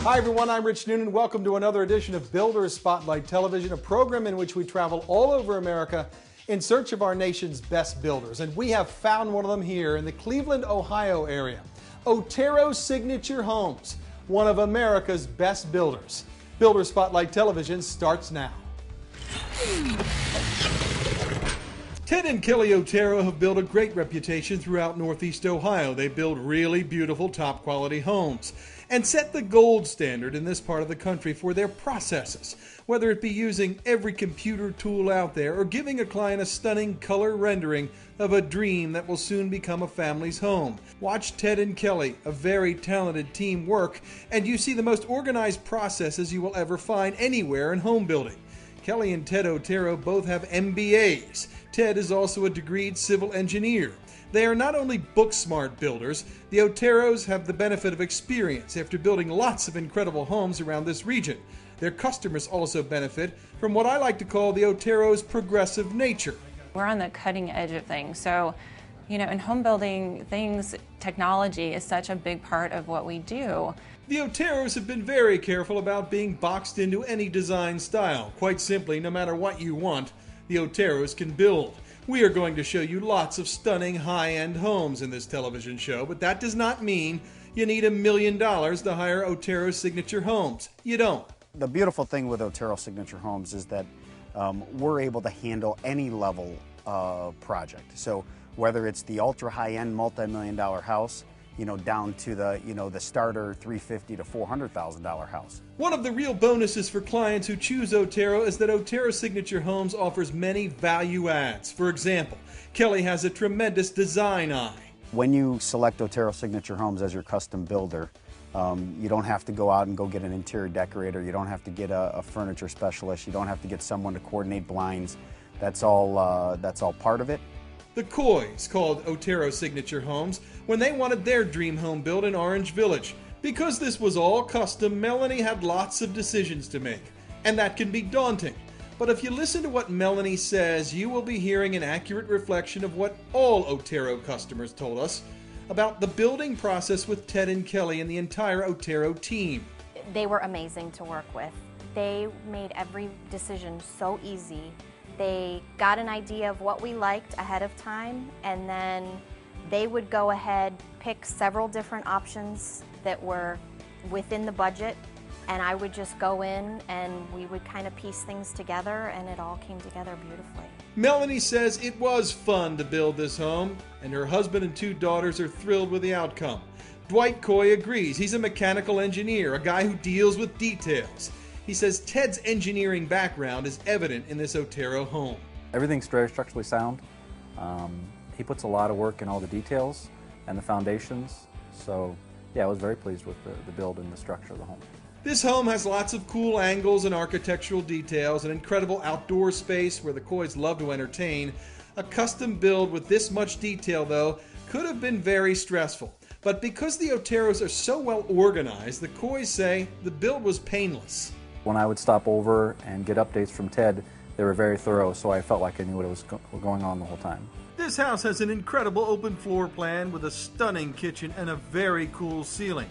Hi everyone, I'm Rich Noonan. Welcome to another edition of Builders Spotlight Television, a program in which we travel all over America in search of our nation's best builders. And we have found one of them here in the Cleveland, Ohio area. Otero Signature Homes, one of America's best builders. Builders Spotlight Television starts now. Ted and Kelly Otero have built a great reputation throughout Northeast Ohio. They build really beautiful, top-quality homes and set the gold standard in this part of the country for their processes, whether it be using every computer tool out there or giving a client a stunning color rendering of a dream that will soon become a family's home. Watch Ted and Kelly, a very talented team, work, and you see the most organized processes you will ever find anywhere in home building. Kelly and Ted Otero both have MBAs. Ted is also a degreed civil engineer. They are not only book-smart builders, the Oteros have the benefit of experience after building lots of incredible homes around this region. Their customers also benefit from what I like to call the Oteros' progressive nature. We're on the cutting edge of things, so in home building, technology is such a big part of what we do. The Oteros have been very careful about being boxed into any design style. Quite simply, no matter what you want, the Oteros can build. We are going to show you lots of stunning high-end homes in this television show, but that does not mean you need $1 million to hire Otero Signature Homes. You don't. The beautiful thing with Otero Signature Homes is that we're able to handle any level project. So whether it's the ultra high-end multi-million-dollar house, down to the starter $350,000 to $400,000 house. One of the real bonuses for clients who choose Otero is that Otero Signature Homes offers many value adds. For example, Kelly has a tremendous design eye. When you select Otero Signature Homes as your custom builder, you don't have to go out and go get an interior decorator. You don't have to get a furniture specialist. You don't have to get someone to coordinate blinds. That's all part of it. The Coys called Otero Signature Homes when they wanted their dream home built in Orange Village. Because this was all custom, Melanie had lots of decisions to make, and that can be daunting. But if you listen to what Melanie says, you will be hearing an accurate reflection of what all Otero customers told us about the building process with Ted and Kelly and the entire Otero team. They were amazing to work with. They made every decision so easy. They got an idea of what we liked ahead of time, and then they would go ahead, pick several different options that were within the budget, and I would just go in and we would kind of piece things together, and it all came together beautifully. Melanie says it was fun to build this home, and her husband and 2 daughters are thrilled with the outcome. Dwight Coy agrees. He's a mechanical engineer, a guy who deals with details. He says Ted's engineering background is evident in this Otero home. Everything's very structurally sound. He puts a lot of work in all the details and the foundations. So yeah, I was very pleased with the build and the structure of the home. This home has lots of cool angles and architectural details, an incredible outdoor space where the Coys love to entertain. A custom build with this much detail, though, could have been very stressful. But because the Oteros are so well organized, the Coys say the build was painless. When I would stop over and get updates from Ted, they were very thorough, so I felt like I knew what was going on the whole time. This house has an incredible open floor plan with a stunning kitchen and a very cool ceiling.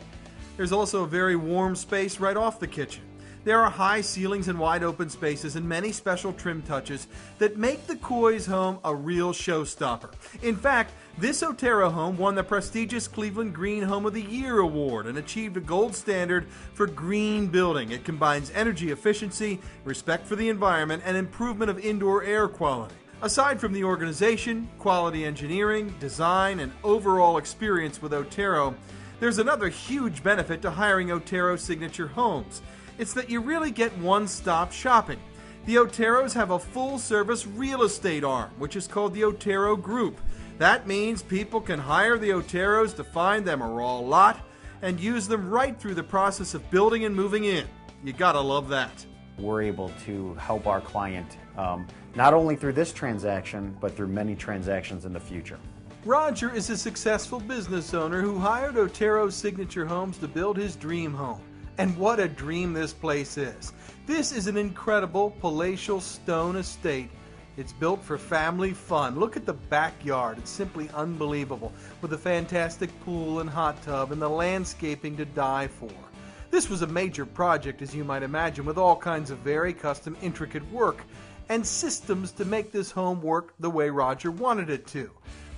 There's also a very warm space right off the kitchen. There are high ceilings and wide open spaces and many special trim touches that make the Coys home a real showstopper. In fact, this Otero home won the prestigious Cleveland Green Home of the Year award and achieved a gold standard for green building. It combines energy efficiency, respect for the environment, and improvement of indoor air quality. Aside from the organization, quality engineering, design, and overall experience with Otero, there's another huge benefit to hiring Otero Signature Homes. It's that you really get one-stop shopping. The Oteros have a full-service real estate arm, which is called the Otero Group. That means people can hire the Oteros to find them a raw lot and use them right through the process of building and moving in. You gotta love that. We're able to help our client not only through this transaction, but through many transactions in the future. Roger is a successful business owner who hired Otero Signature Homes to build his dream home. And what a dream this place is. This is an incredible palatial stone estate. It's built for family fun. Look at the backyard. It's simply unbelievable, with a fantastic pool and hot tub and the landscaping to die for. This was a major project, as you might imagine, with all kinds of very custom, intricate work and systems to make this home work the way Roger wanted it to.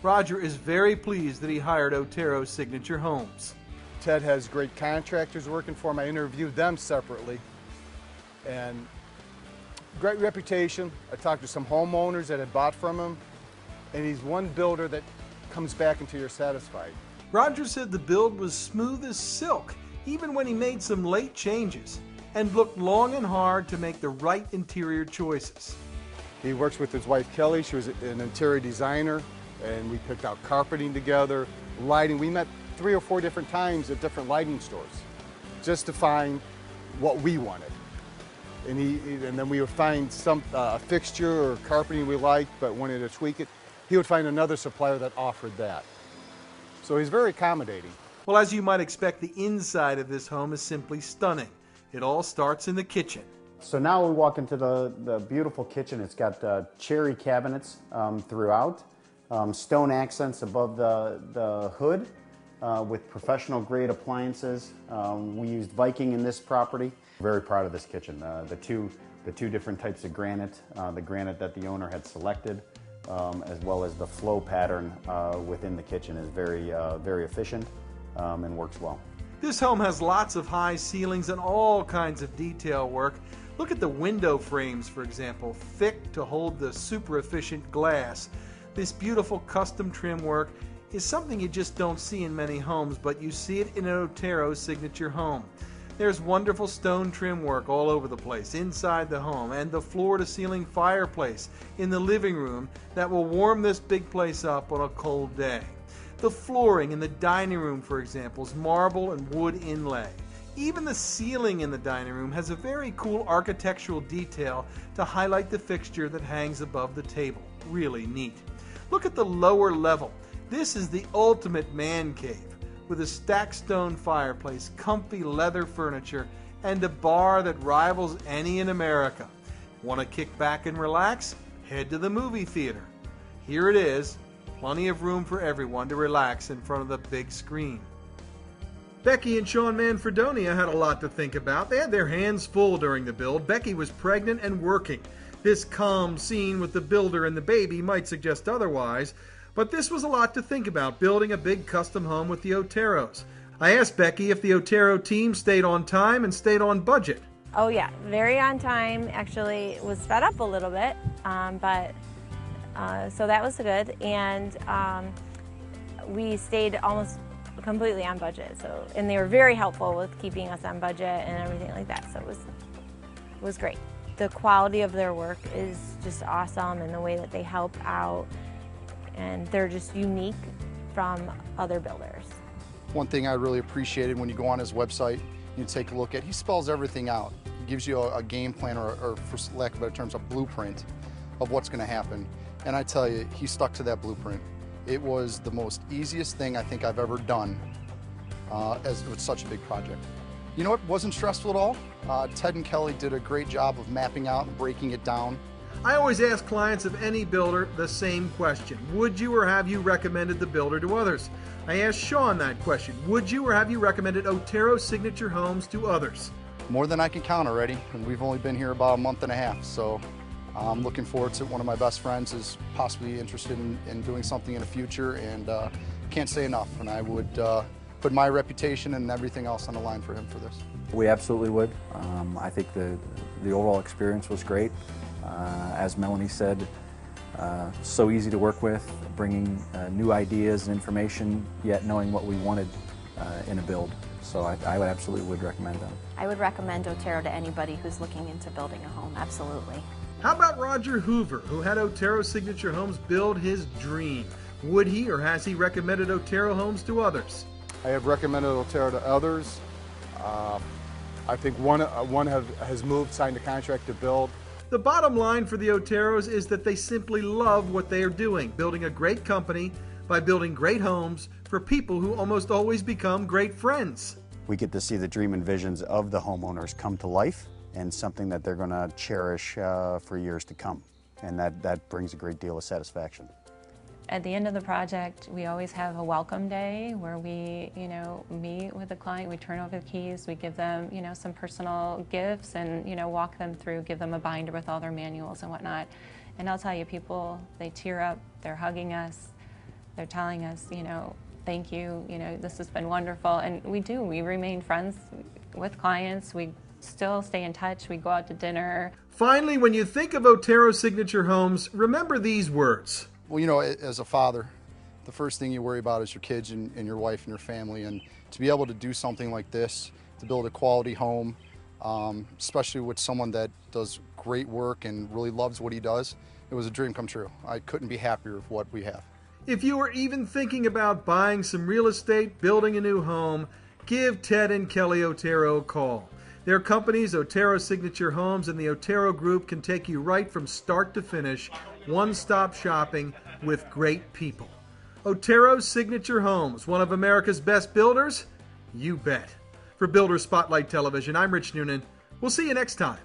Roger is very pleased that he hired Otero Signature Homes. Ted has great contractors working for him. I interviewed them separately. And great reputation. I talked to some homeowners that had bought from him. And he's one builder that comes back until you're satisfied. Roger said the build was smooth as silk, even when he made some late changes, and looked long and hard to make the right interior choices. He works with his wife Kelly. She was an interior designer, and we picked out carpeting together, lighting. We met 3 or 4 different times at different lighting stores just to find what we wanted. And then we would find some fixture or carpeting we liked but wanted to tweak it. He would find another supplier that offered that. So he's very accommodating. Well, as you might expect, the inside of this home is simply stunning. It all starts in the kitchen. So now we walk into the beautiful kitchen. It's got cherry cabinets throughout, stone accents above the hood with professional grade appliances. We used Viking in this property. Very proud of this kitchen. The two different types of granite, the granite that the owner had selected, as well as the flow pattern within the kitchen is very efficient and works well. This home has lots of high ceilings and all kinds of detail work. Look at the window frames, for example, thick to hold the super efficient glass. This beautiful custom trim work is something you just don't see in many homes, but you see it in an Otero Signature home. There's wonderful stone trim work all over the place inside the home, and the floor-to-ceiling fireplace in the living room that will warm this big place up on a cold day. The flooring in the dining room, for example, is marble and wood inlay. Even the ceiling in the dining room has a very cool architectural detail to highlight the fixture that hangs above the table. Really neat. Look at the lower level. This is the ultimate man cave, with a stacked stone fireplace, comfy leather furniture, and a bar that rivals any in America. Want to kick back and relax? Head to the movie theater. Here it is. Plenty of room for everyone to relax in front of the big screen. Becky and Sean Manfredonia had a lot to think about. They had their hands full during the build. Becky was pregnant and working. This calm scene with the builder and the baby might suggest otherwise, but this was a lot to think about, building a big custom home with the Oteros. I asked Becky if the Otero team stayed on time and stayed on budget. Oh yeah, very on time. Actually, it was sped up a little bit, so that was good. And we stayed almost completely on budget. And they were very helpful with keeping us on budget and everything like that. So it was great. The quality of their work is just awesome, and the way that they help out, and they're just unique from other builders. One thing I really appreciated when you go on his website, you take a look at, he spells everything out. He gives you a game plan, or for lack of better terms, a blueprint of what's going to happen. And I tell you, he stuck to that blueprint. It was the most easiest thing I think I've ever done as with such a big project. You know what wasn't stressful at all? Ted and Kelly did a great job of mapping out and breaking it down. I always ask clients of any builder the same question. Would you or have you recommended the builder to others? I asked Sean that question. Would you or have you recommended Otero Signature Homes to others? More than I can count already, and we've only been here about a month and a half, so I'm looking forward to it. One of my best friends is possibly interested in doing something in the future, and can't say enough, and I would put my reputation and everything else on the line for him for this. We absolutely would. I think the overall experience was great. As Melanie said, so easy to work with, bringing new ideas and information, yet knowing what we wanted in a build. So I would absolutely would recommend them. I would recommend Otero to anybody who's looking into building a home, absolutely. How about Roger Hoover, who had Otero Signature Homes build his dream? Would he or has he recommended Otero Homes to others? I have recommended Otero to others. I think one has moved, signed a contract to build. The bottom line for the Oteros is that they simply love what they are doing, building a great company by building great homes for people who almost always become great friends. We get to see the dream and visions of the homeowners come to life, and something that they're going to cherish for years to come. And that brings a great deal of satisfaction. At the end of the project, we always have a welcome day where we, meet with the client, we turn over the keys, we give them, some personal gifts and, walk them through, give them a binder with all their manuals and whatnot. And I'll tell you, people, they tear up, they're hugging us, they're telling us, thank you, this has been wonderful. And we remain friends with clients, we still stay in touch, we go out to dinner. Finally, when you think of Otero Signature Homes, remember these words. Well, as a father, the first thing you worry about is your kids and your wife and your family. And to be able to do something like this, to build a quality home, especially with someone that does great work and really loves what he does, it was a dream come true. I couldn't be happier with what we have. If you are even thinking about buying some real estate, building a new home, give Ted and Kelly Otero a call. Their companies, Otero Signature Homes and the Otero Group, can take you right from start to finish, one-stop shopping with great people. Otero Signature Homes, one of America's best builders? You bet. For Builder Spotlight Television, I'm Rich Noonan. We'll see you next time.